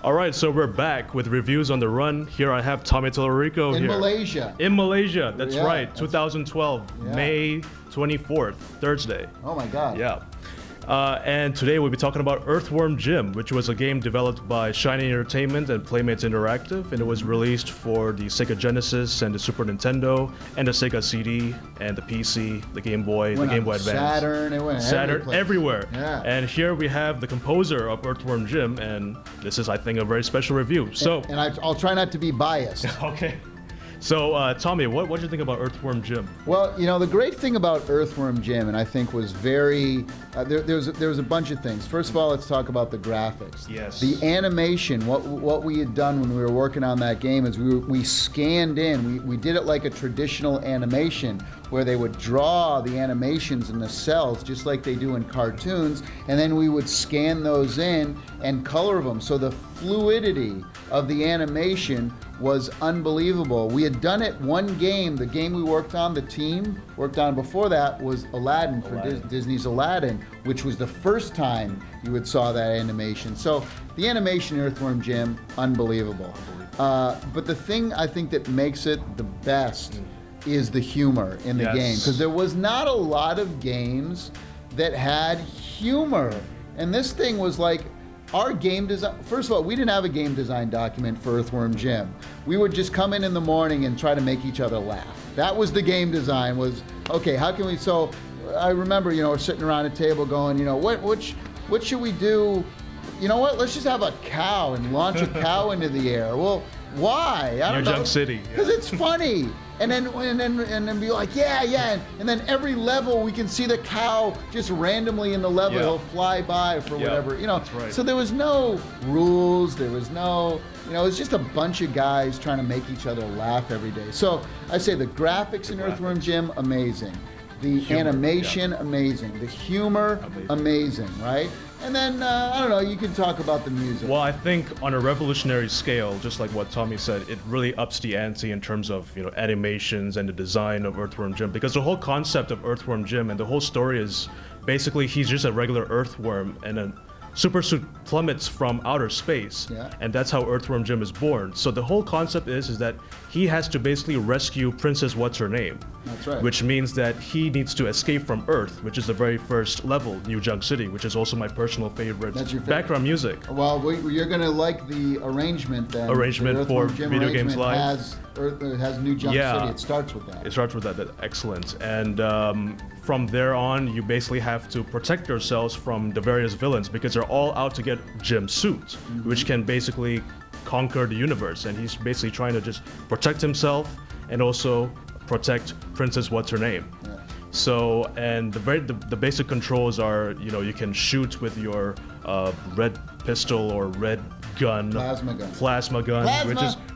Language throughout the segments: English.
All right, so we're back with reviews on the run. Here I have Tommy Tallarico In here. Malaysia. In Malaysia, that's Yeah, right. that's- 2012, Yeah. May 24th, Thursday. Oh my God. Yeah. And today we'll be talking about Earthworm Jim, which was a game developed by Shiny Entertainment and Playmates Interactive, and it was released for the Sega Genesis and the Super Nintendo and the Sega CD and the PC, the Game Boy, the Game Boy Advance. Saturn, it went Saturn, everywhere. Yeah. And here we have the composer of Earthworm Jim, and this is, I think, a very special review. So, And I'll try not to be biased. okay. So, Tommy, what did you think about Earthworm Jim? Well, you know, the great thing about Earthworm Jim, and I think was very, there was a bunch of things. First of all, let's talk about the graphics. Yes. The animation, what we had done when we were working on that game is we scanned in, we did it like a traditional animation where they would draw the animations in the cells just like they do in cartoons, and then we would scan those in and color them. So the fluidity of the animation was unbelievable. We had done it one game, the game we worked on, the team worked on before that was Aladdin for Disney's Aladdin, which was the first time you would saw that animation. So the animation in Earthworm Jim, unbelievable. But the thing I think that makes it the best is the humor in the game, because there was not a lot of games that had humor. And this thing was like, our game design, first of all, we didn't have a game design document for Earthworm Jim. We would just come in the morning and try to make each other laugh. That was the game design, was, okay, how can we, so I remember, you know, we're sitting around a table going, you know, what should we do? You know what, let's just have a cow and launch a cow into the air. Well, why? I don't know. New Junk City. Because it's funny. And then be like, yeah. And then every level we can see the cow just randomly in the level. Yeah. He'll fly by for whatever, you know. That's right. So there was no rules. There was no, you know, it was just a bunch of guys trying to make each other laugh every day. So I say the graphics in Earthworm Jim, amazing. The Humor, animation, amazing. The humor, amazing, right? And then, I don't know, you can talk about the music. Well, I think on a revolutionary scale, just like what Tommy said, it really ups the ante in terms of, you know, animations and the design of Earthworm Jim, because the whole concept of Earthworm Jim and the whole story is basically he's just a regular earthworm and a super suit plummets from outer space, and that's how Earthworm Jim is born. So the whole concept is that he has to basically rescue Princess What's-Her-Name. That's right. Which means that he needs to escape from Earth, which is the very first level, New Junk City, which is also my personal favorite. That's your favorite background music. Well, you're going to like the arrangement then. Arrangement The for Earthworm Jim Video Games arrangement Live. has New Junk City. It starts with that. It starts with that. That's excellent. And from there on, you basically have to protect yourselves from the various villains, because they're all out to get Jim's suit, which can basically conquer the universe. And he's basically trying to just protect himself and also protect Princess What's-Her-Name. Yeah. So, and the basic controls are, you know, you can shoot with your red pistol or red gun, plasma gun,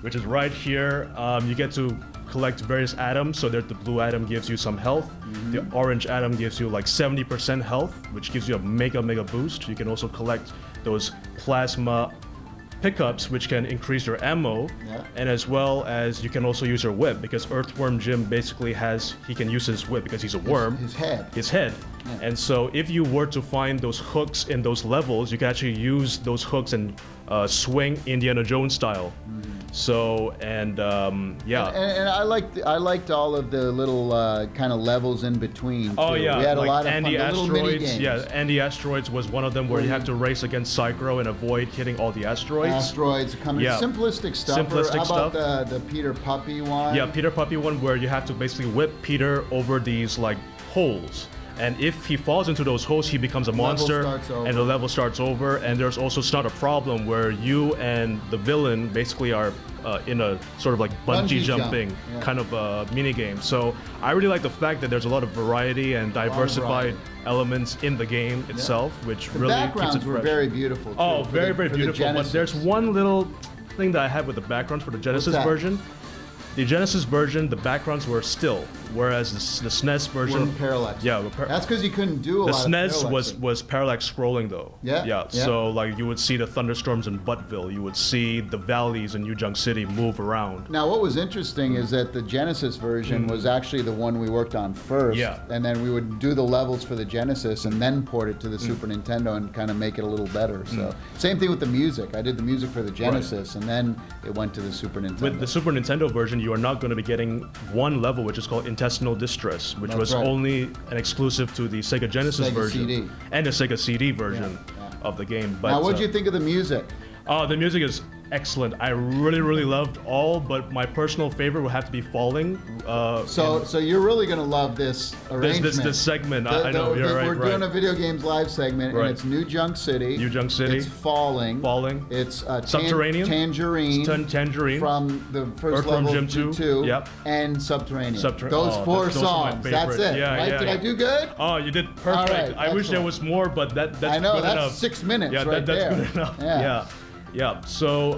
which is right here. You get to collect various atoms. So that the blue atom gives you some health. The orange atom gives you like 70% health, which gives you a mega boost. You can also collect those plasma pickups, which can increase your ammo, and as well as you can also use your whip, because Earthworm Jim basically he can use his whip because he's a worm. His head. Yeah. And so if you were to find those hooks in those levels, you can actually use those hooks and swing Indiana Jones style. So, and I liked all of the little kind of levels in between too. Oh yeah, We had like a lot of Andy fun, little mini Asteroids. games. Yeah, Andy Asteroids was one of them where you have to race against Psycho and avoid hitting all the asteroids. Asteroids coming. Simplistic stuff. Simplistic How about the Peter Puppy one? Yeah, Peter Puppy one where you have to basically whip Peter over these like holes. And if he falls into those holes, he becomes a monster, and the level starts over. And there's also it's not a problem where you and the villain basically are in a sort of like bungee jumping kind of mini game. So I really like the fact that there's a lot of variety and diversified elements in the game itself, which really keeps it fresh. The backgrounds were very beautiful too. Oh, very beautiful. But there's one little thing that I have with the backgrounds for the Genesis version. The Genesis version, the backgrounds were still, whereas the SNES version Were parallax. Yeah, That's because you couldn't do a the lot SNES of was parallax scrolling though. Yeah. So like you would see the thunderstorms in Buttville, you would see the valleys in Ujung City move around. Now, what was interesting is that the Genesis version was actually the one we worked on first. Yeah. And then we would do the levels for the Genesis and then port it to the Super Nintendo and kind of make it a little better. So same thing with the music. I did the music for the Genesis and then it went to the Super Nintendo. With the Super Nintendo version, you are not going to be getting one level, which is called Intestinal Distress, which That's was right. only an exclusive to the Sega Genesis Sega version CD. and the Sega CD version of the game. But Now, what did you think of the music? the music is excellent. I really loved all, but my personal favorite would have to be Falling. So you're really going to love this arrangement. This segment. I know, you're right. We're doing a video games live segment, Right. and it's New Junk City. Ujung City. It's Falling. Falling. It's Subterranean. Tangerine. Tangerine. From the first Earthworm level Jim 2. Yep. And Subterranean. Those Those four those are my songs. That's favorite. it. Yeah, right? yeah, Did yeah. I do good? Oh, you did perfect. All right, I wish there excellent. was more, but that's I know, good that's enough. 6 minutes Yeah, right that's there. good enough. Yeah. Yeah. So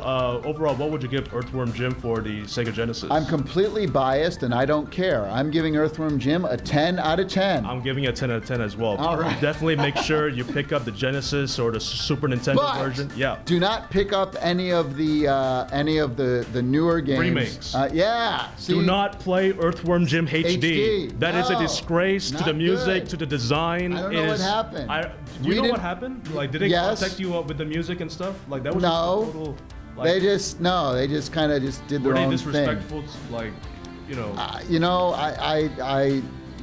overall, what would you give Earthworm Jim for the Sega Genesis? I'm completely biased, and I don't care. I'm giving Earthworm Jim a 10 out of 10. I'm giving it a 10 out of 10 as well. All right. Definitely make sure you pick up the Genesis or the Super Nintendo But version. Yeah. do not pick up any of the newer games. Remakes. Yeah. See, Do not play Earthworm Jim HD. HD. That is a No, disgrace to not the music, good. to the design. I don't know what happened. Do you We know didn't- what happened? Like, did they Yes. contact you with the music and stuff? Like, that was No. just a total. Like, they just kind of just did were their they own thing. disrespectful? Like, you know.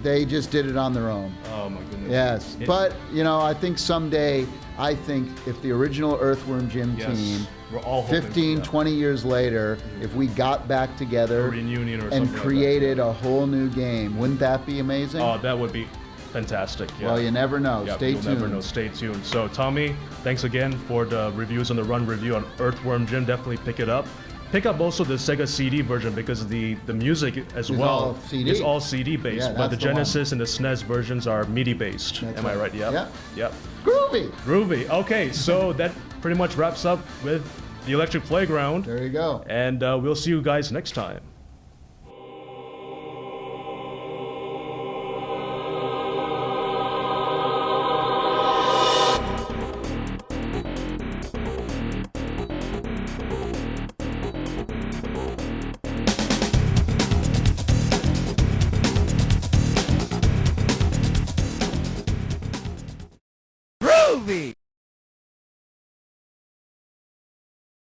They just did it on their own. Oh my goodness. Yes, but I think someday, if the original Earthworm Jim Yes. team, We're all hoping for 15, that. 20 years later, if we got back together A reunion or and something like that. created a whole new game, wouldn't that be amazing? Oh, that would be fantastic. Yeah. Well, you never know. Yeah, Stay you'll tuned. never know. Stay tuned. So, Tommy, thanks again for the reviews on the Run review on Earthworm Jim. Definitely pick it up. Pick up also the Sega CD version because the music as Is well all CD. is all CD based, Yeah, but the that's the one. Genesis and the SNES versions are MIDI based. That's Am I right. right? Yep. Yep. Yep. Groovy. Groovy. Okay, so that pretty much wraps up with the Electric Playground, There you go. and we'll see you guys next time.